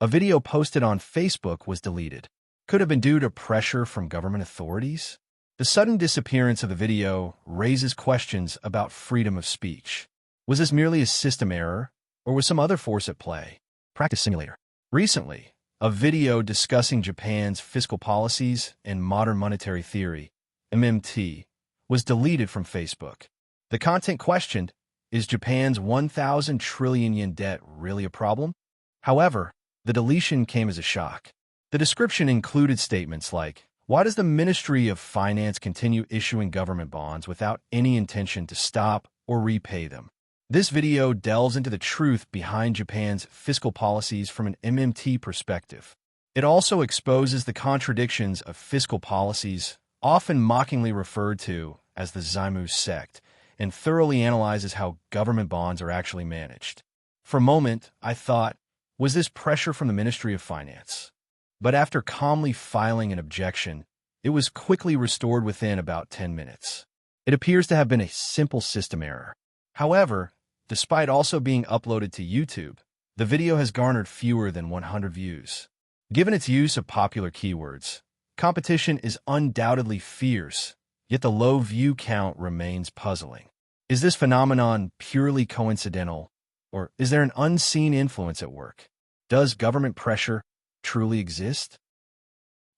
A video posted on Facebook was deleted. Could have been due to pressure from government authorities? The sudden disappearance of the video raises questions about freedom of speech. Was this merely a system error, or was some other force at play? Practice simulator. Recently, a video discussing Japan's fiscal policies and modern monetary theory, MMT, was deleted from Facebook. The content questioned, is Japan's 1,000 trillion yen debt really a problem? However, the deletion came as a shock. The description included statements like, why does the Ministry of Finance continue issuing government bonds without any intention to stop or repay them? This video delves into the truth behind Japan's fiscal policies from an MMT perspective. It also exposes the contradictions of fiscal policies, often mockingly referred to as the Zaimu sect, and thoroughly analyzes how government bonds are actually managed. For a moment, I thought, was this pressure from the Ministry of Finance? But after calmly filing an objection, it was quickly restored within about 10 minutes. It appears to have been a simple system error. However, despite also being uploaded to YouTube, the video has garnered fewer than 100 views. Given its use of popular keywords, competition is undoubtedly fierce, yet the low view count remains puzzling. Is this phenomenon purely coincidental, or is there an unseen influence at work? Does government pressure truly exist?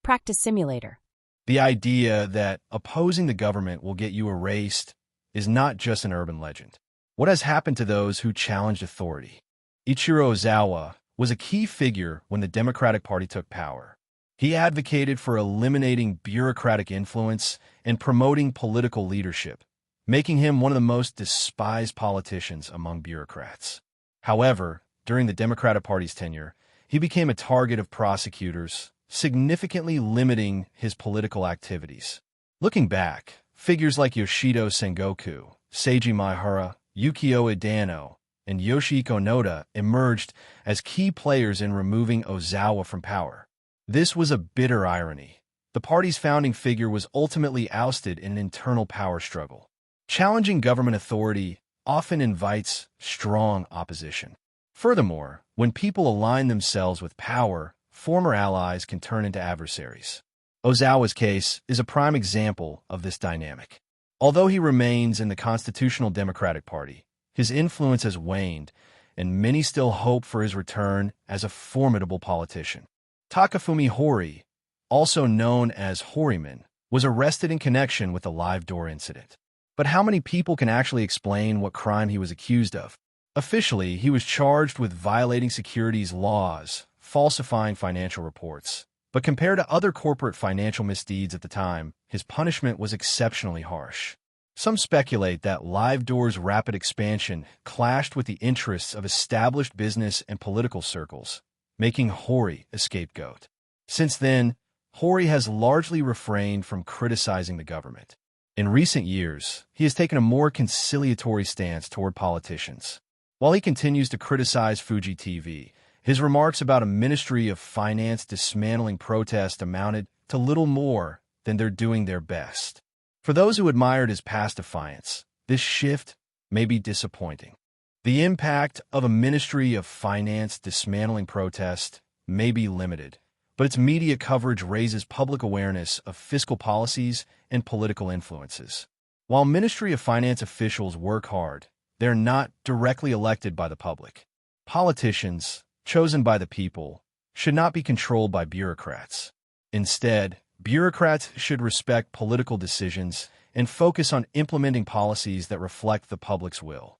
Practice simulator. The idea that opposing the government will get you erased is not just an urban legend. What has happened to those who challenged authority? Ichiro Ozawa was a key figure when the Democratic Party took power. He advocated for eliminating bureaucratic influence and promoting political leadership, making him one of the most despised politicians among bureaucrats. However, during the Democratic Party's tenure, he became a target of prosecutors, significantly limiting his political activities. Looking back, figures like Yoshito Sengoku, Seiji Maehara, Yukio Idano, and Yoshihiko Noda emerged as key players in removing Ozawa from power. This was a bitter irony. The party's founding figure was ultimately ousted in an internal power struggle. Challenging government authority often invites strong opposition. Furthermore, when people align themselves with power, former allies can turn into adversaries. Ozawa's case is a prime example of this dynamic. Although he remains in the Constitutional Democratic Party, his influence has waned, and many still hope for his return as a formidable politician. Takafumi Hori, also known as Horiman, was arrested in connection with the live door incident. But how many people can actually explain what crime he was accused of? Officially, he was charged with violating securities laws, falsifying financial reports. But compared to other corporate financial misdeeds at the time, his punishment was exceptionally harsh. Some speculate that Live Door's rapid expansion clashed with the interests of established business and political circles, making Hori a scapegoat. Since then, Hori has largely refrained from criticizing the government. In recent years, he has taken a more conciliatory stance toward politicians. While he continues to criticize Fuji TV, his remarks about a Ministry of Finance dismantling protest amounted to little more than they're doing their best. For those who admired his past defiance, this shift may be disappointing. The impact of a Ministry of Finance dismantling protest may be limited, but its media coverage raises public awareness of fiscal policies and political influences. While Ministry of Finance officials work hard, they're not directly elected by the public. Politicians, chosen by the people, should not be controlled by bureaucrats. Instead, bureaucrats should respect political decisions and focus on implementing policies that reflect the public's will.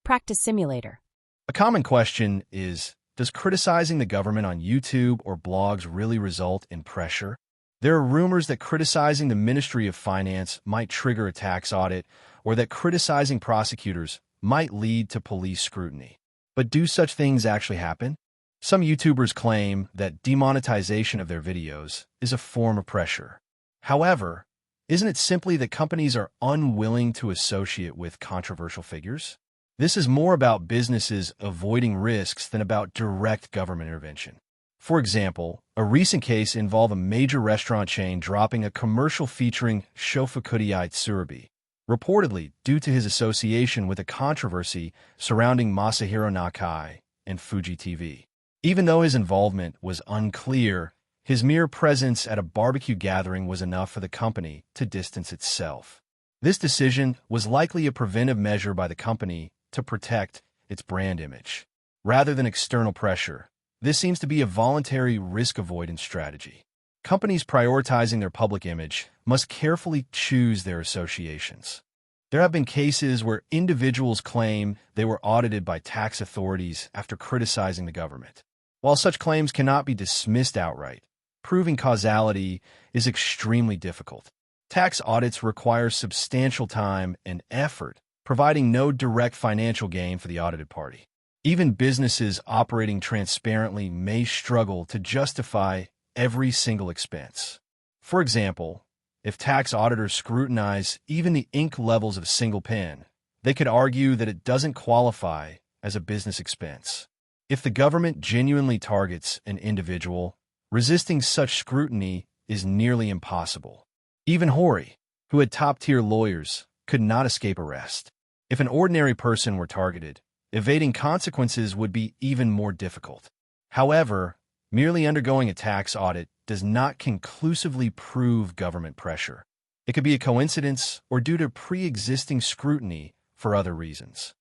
Practice simulator. A common question is, does criticizing the government on YouTube or blogs really result in pressure? There are rumors that criticizing the Ministry of Finance might trigger a tax audit, or that criticizing prosecutors might lead to police scrutiny. But do such things actually happen? Some YouTubers claim that demonetization of their videos is a form of pressure. However, isn't it simply that companies are unwilling to associate with controversial figures? This is more about businesses avoiding risks than about direct government intervention. For example, a recent case involved a major restaurant chain dropping a commercial featuring Shofukuriai Tsurubi, reportedly due to his association with a controversy surrounding Masahiro Nakai and Fuji TV. Even though his involvement was unclear, his mere presence at a barbecue gathering was enough for the company to distance itself. This decision was likely a preventive measure by the company to protect its brand image. Rather than external pressure, this seems to be a voluntary risk avoidance strategy. Companies prioritizing their public image must carefully choose their associations. There have been cases where individuals claim they were audited by tax authorities after criticizing the government. While such claims cannot be dismissed outright, proving causality is extremely difficult. Tax audits require substantial time and effort, providing no direct financial gain for the audited party. Even businesses operating transparently may struggle to justify every single expense. For example, if tax auditors scrutinize even the ink levels of a single pen, they could argue that it doesn't qualify as a business expense. If the government genuinely targets an individual, resisting such scrutiny is nearly impossible. Even Hori, who had top-tier lawyers, could not escape arrest. If an ordinary person were targeted, evading consequences would be even more difficult. However, merely undergoing a tax audit does not conclusively prove government pressure. It could be a coincidence or due to pre-existing scrutiny for other reasons.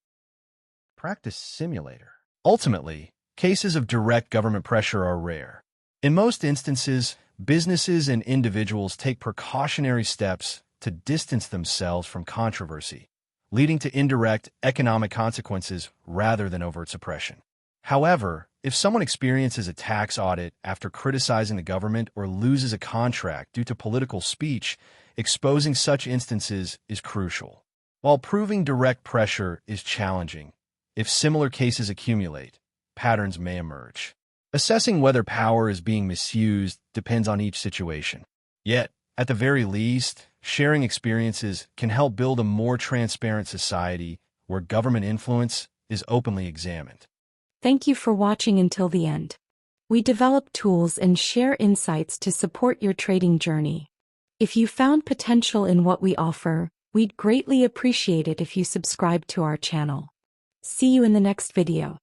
Practice simulator. Ultimately, cases of direct government pressure are rare. In most instances, businesses and individuals take precautionary steps to distance themselves from controversy, leading to indirect economic consequences rather than overt suppression. However, if someone experiences a tax audit after criticizing the government or loses a contract due to political speech, exposing such instances is crucial. While proving direct pressure is challenging, if similar cases accumulate, patterns may emerge. Assessing whether power is being misused depends on each situation. Yet, at the very least, sharing experiences can help build a more transparent society where government influence is openly examined. Thank you for watching until the end. We develop tools and share insights to support your trading journey. If you found potential in what we offer, we'd greatly appreciate it if you subscribe to our channel. See you in the next video.